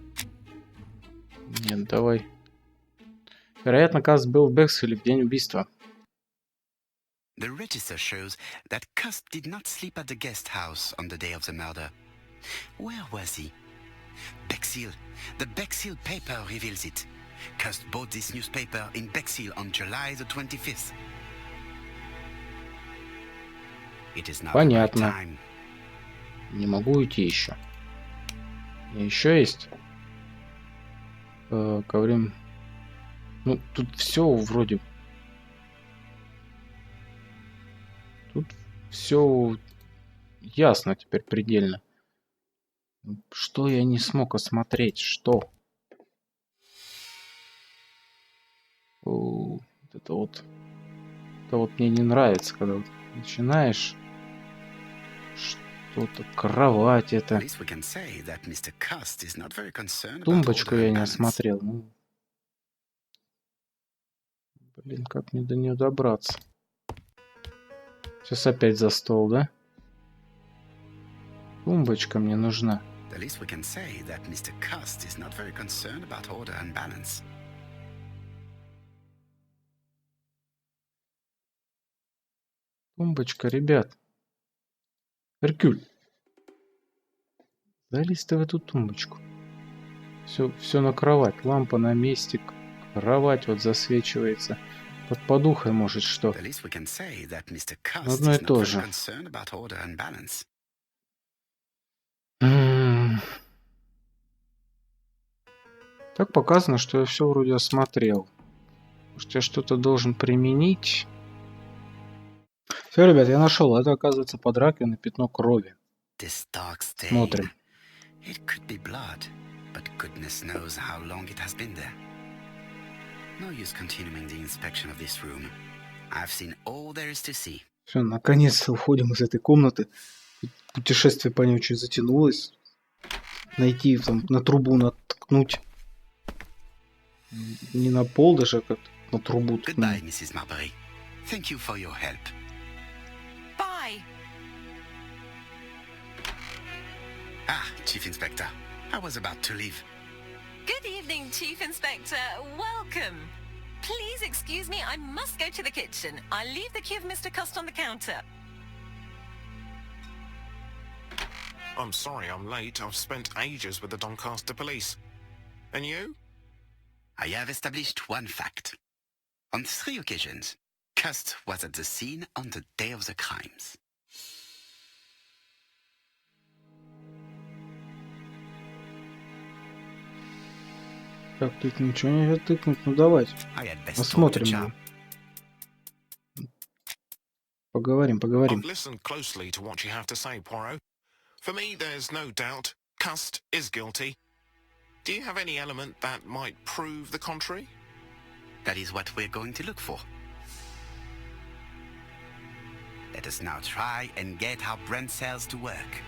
Нет, давай. Вероятно, Каст был в Бексхилле в день убийства. The register shows that Cust did not sleep at the guest house on the day of the murder. Where was he? Bexhill. The Bexhill paper reveals it. Cust bought this newspaper in Bexhill on July the 25th. It is now Понятно. time. Не могу уйти еще. Еще есть. Говорим. Ну, тут все вроде. Тут все ясно теперь предельно. Что я не смог осмотреть? Что? Вот это вот. Это вот мне не нравится, когда вот начинаешь что-то, кровать это. At least we can say that Mr. Cust is not very concerned about Тумбочку order я and не balance. осмотрел. Ну, блин, как мне до нее добраться? Сейчас опять за стол, да? Тумбочка мне нужна. The least we can say that Mr. Cust is not very concerned about order and balance. Тумбочка, ребят. Эркюль. Залезь ты в эту тумбочку. Все на кровать. Лампа на месте. Кровать вот засвечивается. Под подухой, может, что. The least we can say that Mr. Cust Одно и is not то very же. concerned about order and balance. Так показано, что я все вроде осмотрел. Может, я что-то должен применить. Все, ребят, я нашел. Это, оказывается, под раковиной пятно крови. This dark stain. Смотрим. It could be blood, but goodness knows how long it has been there. No use continuing the inspection of this room. I've seen all there is to see. Все, наконец-то уходим из этой комнаты. Путешествие по ней очень затянулось. Найти там на трубу наткнуть. Не на пол даже, а как на трубу Goodbye, ткнуть. Mrs. Marbury. Thank you for your help. Bye. Ah, Chief Inspector. I was about to leave. Good evening, Chief Inspector. Welcome. Please excuse me, I must go to the kitchen. I'll leave the key of Mr. Cust on the counter. I'm sorry I'm late. I've spent ages with the Doncaster police. And you? I have established one fact. On 3 occasions, Cust was at the scene on the day of the crimes. Так, тут ничего нельзя тыкнуть. Ну давайте. I had best talk to Посмотрим. Charm. Поговорим. I've listened closely to what you have to say, Poirot. For me, there's no doubt Cust is guilty. Do you have any element that might prove the contrary? That is what we're going to look for. Let us now try and get our brain cells to work.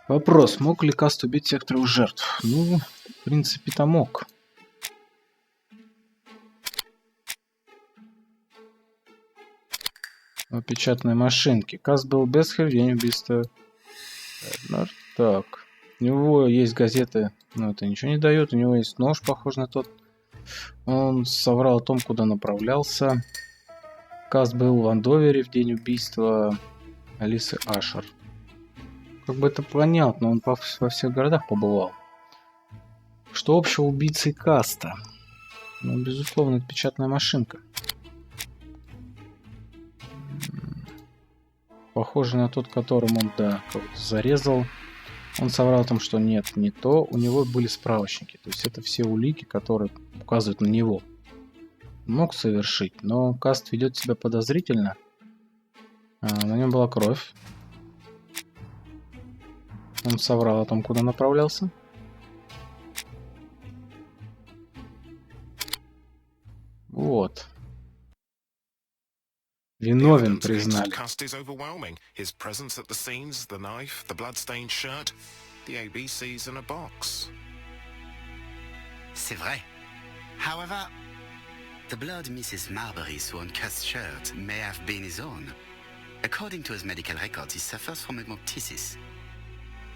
Вопрос. Мог ли Каст убить всех 3 жертв? Ну, в принципе-то мог. О печатной машинке. Каст был в Бексхилле в день убийства. Так. У него есть газеты, но это ничего не дает. У него есть нож, похож на тот. Он соврал о том, куда направлялся. Каст был в Андовере в день убийства Алисы Ашер. Как бы это понятно, он во всех городах побывал. Что общего убийцы Каста? Ну, безусловно, это печатная машинка. Похоже на тот, которым он, да, кого-то зарезал. Он соврал о том, что нет, не то. У него были справочники. То есть это все улики, которые указывают на него. Мог совершить, но Каст ведет себя подозрительно. На нем была кровь. Он соврал о том, куда направлялся. Вот. Виновен признали. Cast is overwhelming. His presence at the scenes, the knife, the blood-stained shirt, the ABCs in a box. C'est vrai. However, the blood Mrs. Marbury saw on Cust's shirt may have been his own. According to his medical records, he suffers from hemoptysis.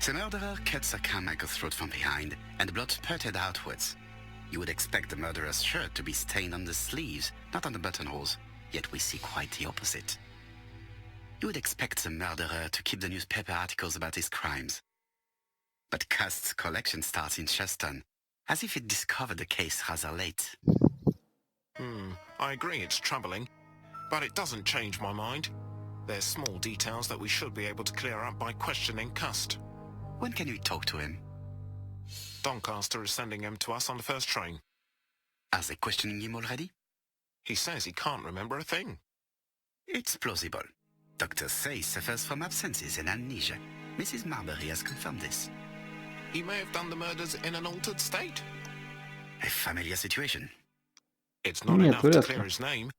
The murderer cut Sir Carmichael's throat from behind, and the blood spurted outwards. You would expect the murderer's shirt to be stained on the sleeves, not on the buttonholes, yet we see quite the opposite. You would expect the murderer to keep the newspaper articles about his crimes. But Cust's collection starts in Частному, as if it discovered the case rather late. I agree it's troubling, but it doesn't change my mind. There's small details that we should be able to clear up by questioning Cust. When can we talk to him? Doncaster is sending him to us on the first train. Are they questioning him already? He says he can't remember a thing. It's plausible. Doctors say he suffers from absences and amnesia. Mrs. Marbury has confirmed this. He may have done the murders in an altered state. A familiar situation. It's not enough to clear his name.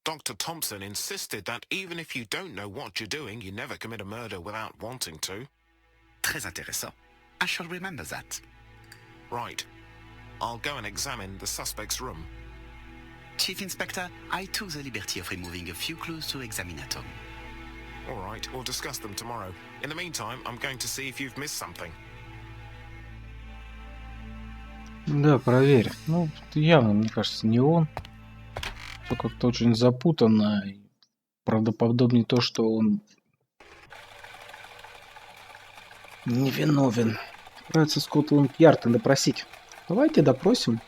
Dr. Thompson insisted that even if you don't know what you're doing, you never commit a murder without wanting to. Très intéressant. I shall remember that. Right. I'll go and examine the suspect's room. Chief Inspector, I took the liberty of removing a few clues to examinatum. All right, we'll discuss them tomorrow. In the meantime, I'm going to see if you've missed something. Да, проверь. Ну, явно, мне кажется, не он. Все как-то очень запутанно. Правдоподобнее то, что он невиновен. Нравится Скотланд-Ярда допросить. Давайте допросим.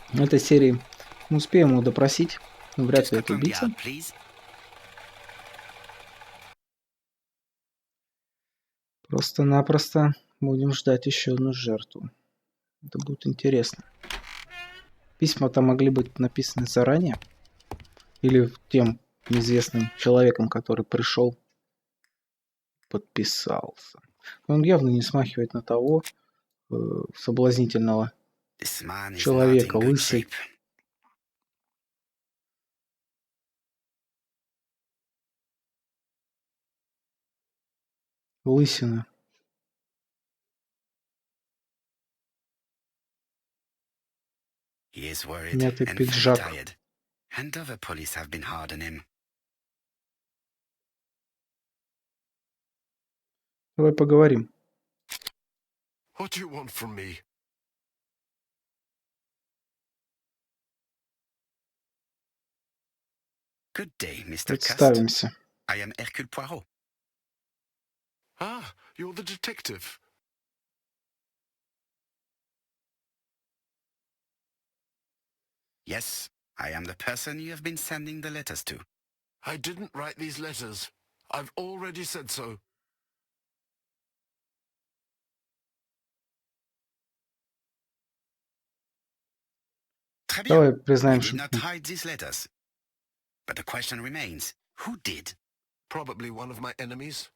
В этой серии мы успеем его допросить. Вряд ли это убийца. Просто-напросто будем ждать еще одну жертву. Это будет интересно. Письма-то могли быть написаны заранее. Или тем неизвестным человеком, который пришел, подписался. Он явно не смахивает на того соблазнительного человека, лысый. Лысина. Мятый пиджак. And other police have been hard on him. Давай поговорим. What do you want from me? Good day, Mr. Представимся. Cust. I am Эркюля Пуаро. Ah, you're the detective. Yes, I am the person you have been sending the letters to. I didn't write these letters. I've already said so. Très bien. Давай признаем, We did что... not hide these letters. But the question remains, who did? Probably one of my enemies.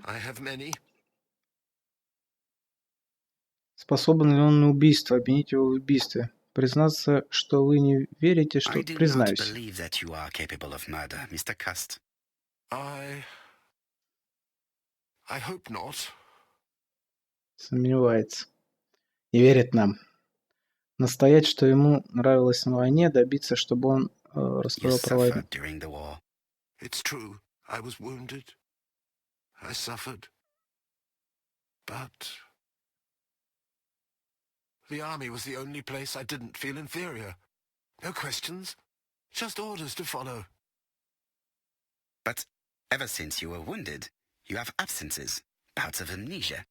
I have many. Способен ли он на убийство? Обвинить его в убийстве. Признаться, что вы не верите, что I do признаюсь. not believe that you are capable of murder, Mr. Cust. I hope not. Сомневается. Не верит нам. Настоять, что ему нравилось на войне, добиться, чтобы он You рассказал про войну. suffered during the war. It's true. I was wounded. I suffered. But the army was the only place I didn't feel inferior. No questions. Just orders to follow. But ever since you were wounded, you have absences, bouts of amnesia.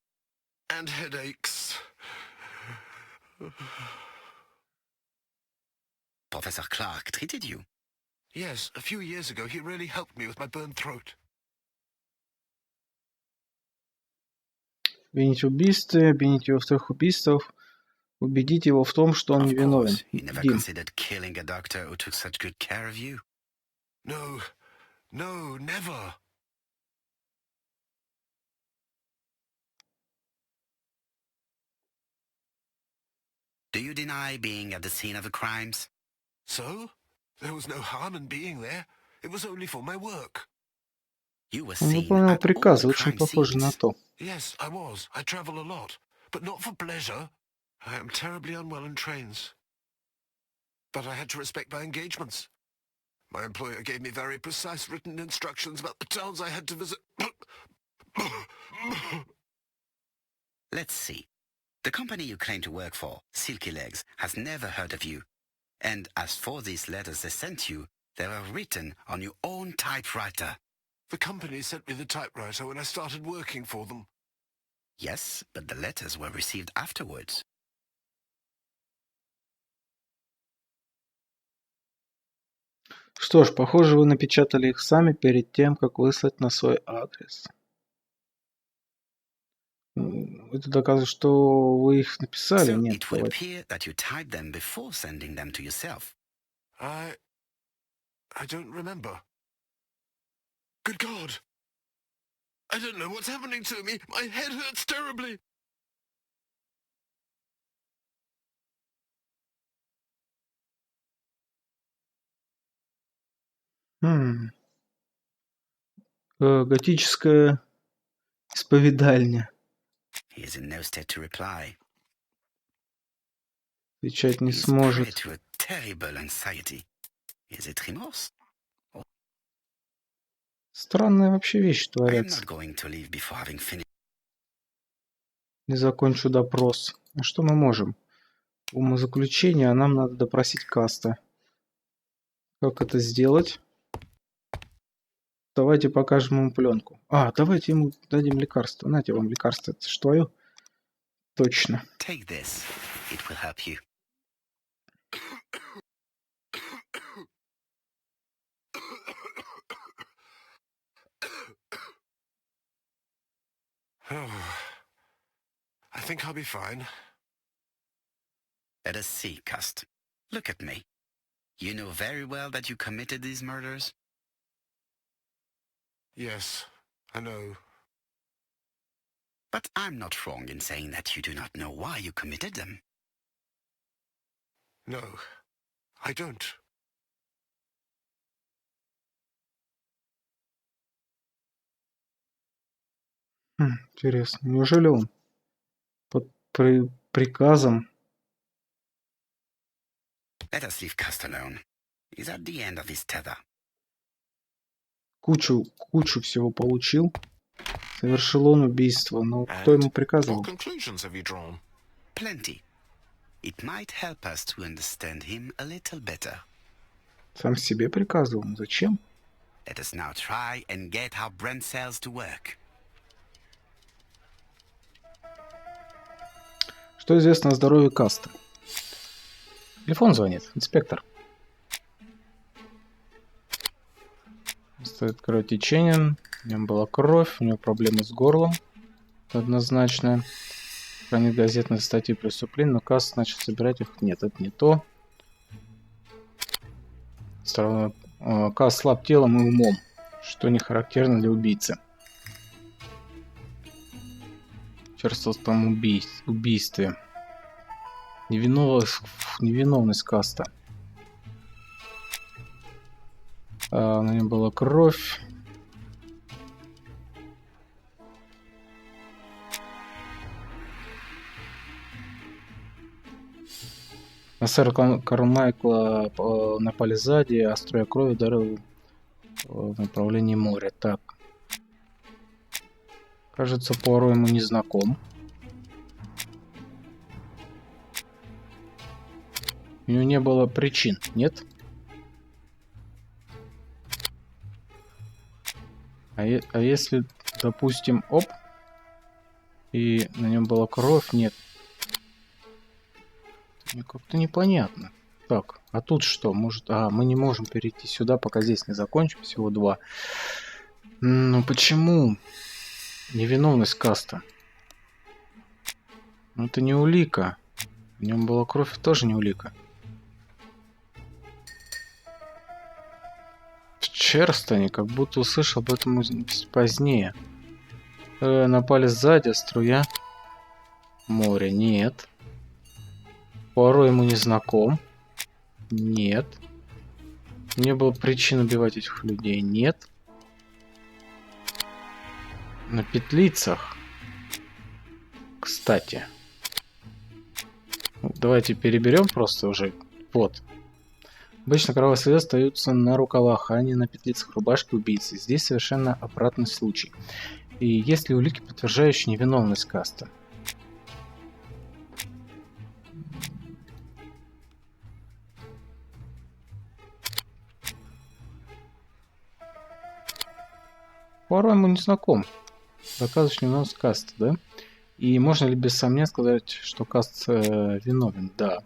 And headaches. Professor Clark treated you. Yes, a few years ago he really helped me with my burned throat. Обвинить в убийстве, обвинить его в 3 убийствах, убедить его в том, что он невиновен. You never Дим. considered killing a doctor who took such good care of you? No, no, never. Do you deny being at the scene of the crimes? So? There was no harm in being there. It was only for my work. You were Он seen выполнял at all приказы, the очень crime похоже на scenes. то. Yes, I was. I travel a lot. But not for pleasure. I am terribly unwell in trains. But I had to respect my engagements. My employer gave me very precise written instructions about the towns I had to visit. Let's see. The company you claim to work for, Silky Legs, has never heard of you. And as for these letters they sent you, they were written on your own typewriter. The company sent me the typewriter when I started working for them. Yes, but the letters were received afterwards. Что ж, похоже, вы напечатали их сами перед тем, как выслать на свой адрес. Это доказывает, что вы их написали? So Нет, it would давайте. appear that you typed them before sending them to yourself. I don't remember. Good God! I don't know what's happening to me. My head hurts terribly. Готическая исповедальня. He is in no state to reply. Отвечать не He is prey сможет. to a terrible anxiety. Is it remorse? Странные вообще вещи I am творятся. not going to leave before having finished. Не закончу допрос. А что мы можем? Умозаключение, а нам надо допросить Каста. Как это сделать? Давайте покажем ему пленку. Давайте ему дадим лекарство. Нате вам лекарство. Это ж твое? Точно. Take this. It will help you. I think I'll be fine. Let us see, Cust. Look at me. You know very well that you committed these murders. Yes, I know. But I'm not wrong in saying that you do not know why you committed them. No, I don't. Интересно. Неужели он под приказом? Let us leave Cust alone. He's at the end of his tether. Кучу всего получил. Совершил он убийство. Но кто ему приказывал? What conclusions have you drawn? Plenty. It might help us to understand him a little better. Сам себе приказывал. Зачем? Let us now try and get our brain cells to work. Что известно о здоровье Каста? Телефон звонит. Инспектор. Стоит кровотечение. В нем была кровь. У него проблемы с горлом. Это однозначно. Хранит газетные статьи преступлений, но Каст начал собирать их. Нет, это не то. Каст слаб телом и умом, что не характерно для убийцы. Участвовал в том убийстве. Невиновность Каста. На нем была кровь. На сэра Кармайкла напали сзади, а струя крови ударила в направлении моря. Так. Кажется, Пуаро ему не знаком. У него не было причин, нет? А если, допустим, и на нем была кровь, нет. Мне как-то непонятно. Так, а тут что? Может, мы не можем перейти сюда, пока здесь не закончим. Всего 2. Ну почему? Невиновность Каста. Ну, это не улика. В нем была кровь, тоже не улика. В Черстоне, как будто услышал об этом позднее. Напали сзади, струя. Море, нет. Пуаро ему не знаком. Нет. Не было причин убивать этих людей. Нет. На петлицах. Кстати. Давайте переберем просто уже. Вот. Обычно кровавые следы остаются на рукавах, а не на петлицах рубашки убийцы. Здесь совершенно обратный случай. И есть ли улики, подтверждающие невиновность Каста? Пуаро ему не знаком. Доказываешь невиновность Каста, да? И можно ли без сомнения сказать, что Каст виновен? Да.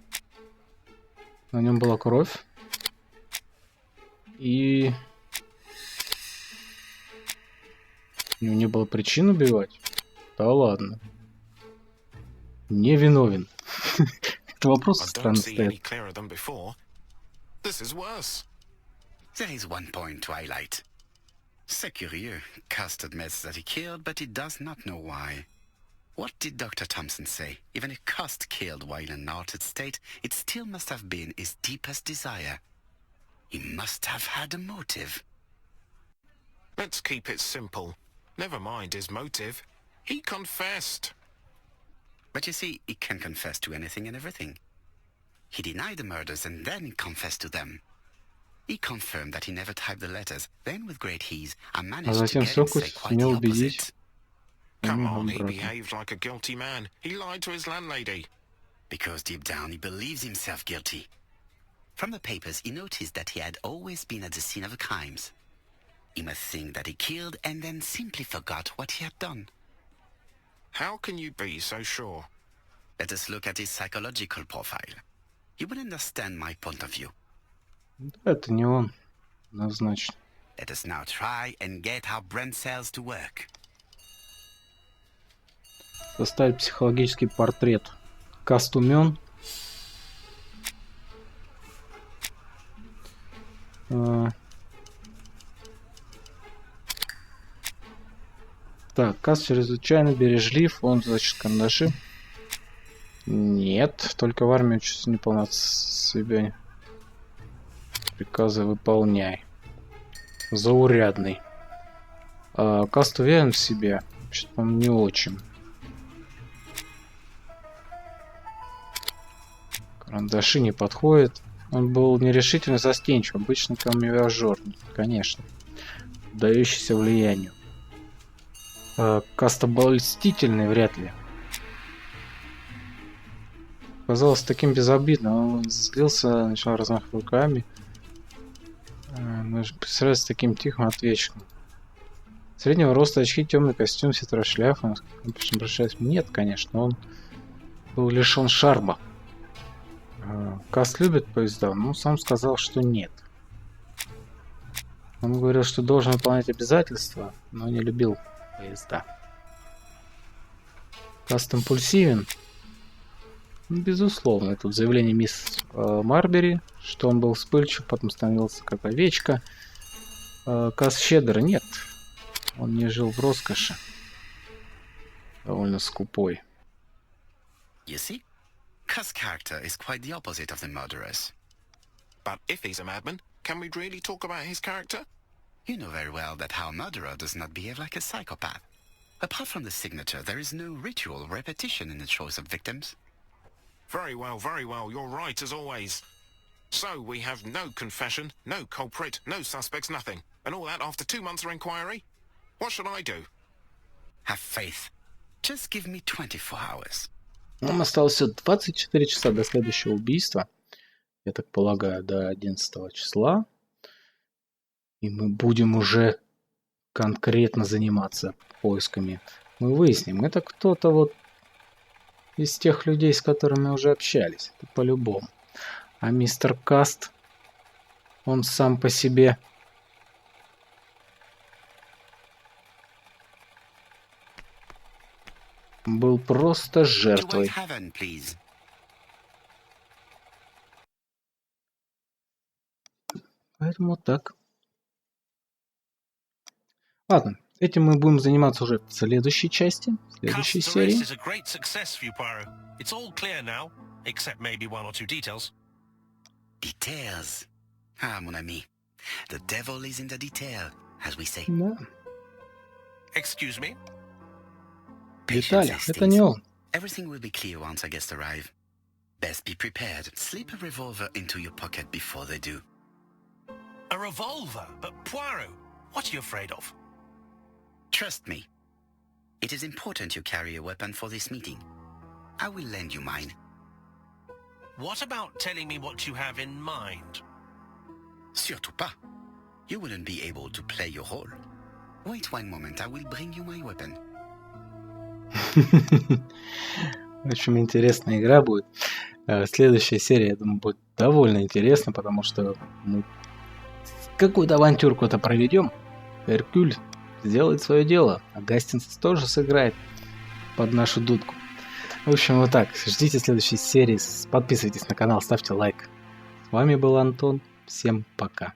На нем была кровь. И у него не было причин убивать? Да ладно. Не виновен. Это вопрос странно стоит. There is one point to highlight. C'est curieux. Cast admits that he killed, but he does not know why. What did Dr. Thompson say? Even if Cast killed while in an altered state, it still must have been his deepest desire. He must have had a motive. Let's keep it simple. Never mind his motive. He confessed. But you see, he can confess to anything and everything. He denied the murders and then confessed to them. He confirmed that he never typed the letters. Then, with great ease, I managed to get him to say quite the opposite. Come on, he behaved like a guilty man. He lied to his landlady. Because deep down he believes himself guilty. From the papers, he noticed that he had always been at the scene of the crimes. He must think that he killed and then simply forgot what he had done. How can you be so sure? Let us look at his psychological profile. You will understand my point of view. Это не он, однозначно. Let us now try and get our brain cells to work. Составить психологический портрет. Каст умен. Так, Каст чрезвычайно бережлив. Он, значит, карандаши. Нет, только в армию чувствую неполноценность себя. Приказы выполняй. Заурядный. Каст уверен в себе. Что-то он не очень. Карандаши не подходят. Он был нерешительно застенчив. Обычный камевиажер. Конечно. Дающийся влиянию. Каст обольстительный вряд ли. Казалось таким безобидным. Он злился, начал размахивать руками. Представляется таким тихим ответчиком. Среднего роста, очки, темный костюм, сетра шляпа. Нет, конечно, он был лишен шарма. Каст любит поезда, но сам сказал, что нет. Он говорил, что должен выполнять обязательства, но не любил поезда. Каст импульсивен. Безусловно, тут заявление мисс Марбери, что он был вспыльчив, потом становился как овечка. Каст щедр, нет. Он не жил в роскоши. Довольно скупой. You see? Cast's character is quite the opposite of the murderer's. But if he's a madman, can we really talk about his character? You know very well that our murderer does not behave like a psychopath. Apart from the signature, there is no ritual repetition in the choice of victims. Very well, you're right as always. So we have no confession, no culprit, no suspects, nothing. And all that after 2 months of inquiry? What should I do? Have faith. Just give me 24 hours. Нам осталось всего 24 часа до следующего убийства. Я так полагаю, до 11 числа. И мы будем уже конкретно заниматься поисками. Мы выясним, это кто-то вот из тех людей, с которыми уже общались. Это по-любому. А мистер Каст, он сам по себе... был просто To жертвой. White Haven, please. Поэтому так. Ладно, этим мы будем заниматься уже в следующей части, в следующей Cast серии. is a great success for you, Poirot. It's all clear now, except maybe one or two details. Details. Ah, mon ami. The devil is in the detail, as we say. Да, Excuse me? детали, Patience, это не Hastings. он. Everything will be clear once our guests arrive. Best be prepared. Slip a revolver into your pocket before they do. A revolver? But Poirot, what are you afraid of? Trust me. It is important you carry a weapon for this meeting. I will lend you mine. What about telling me what you have in mind? Surtout pas. You wouldn't be able to play your role. Wait one moment, I will bring you my weapon. Очень интересная игра будет. Следующая серия, я думаю, будет довольно интересна, потому что мы какую-то авантюрку-то проведем. Эркюль сделает свое дело, а Гастингс тоже сыграет под нашу дудку. В общем, вот так. Ждите следующей серии. Подписывайтесь на канал, ставьте лайк. С вами был Антон. Всем пока.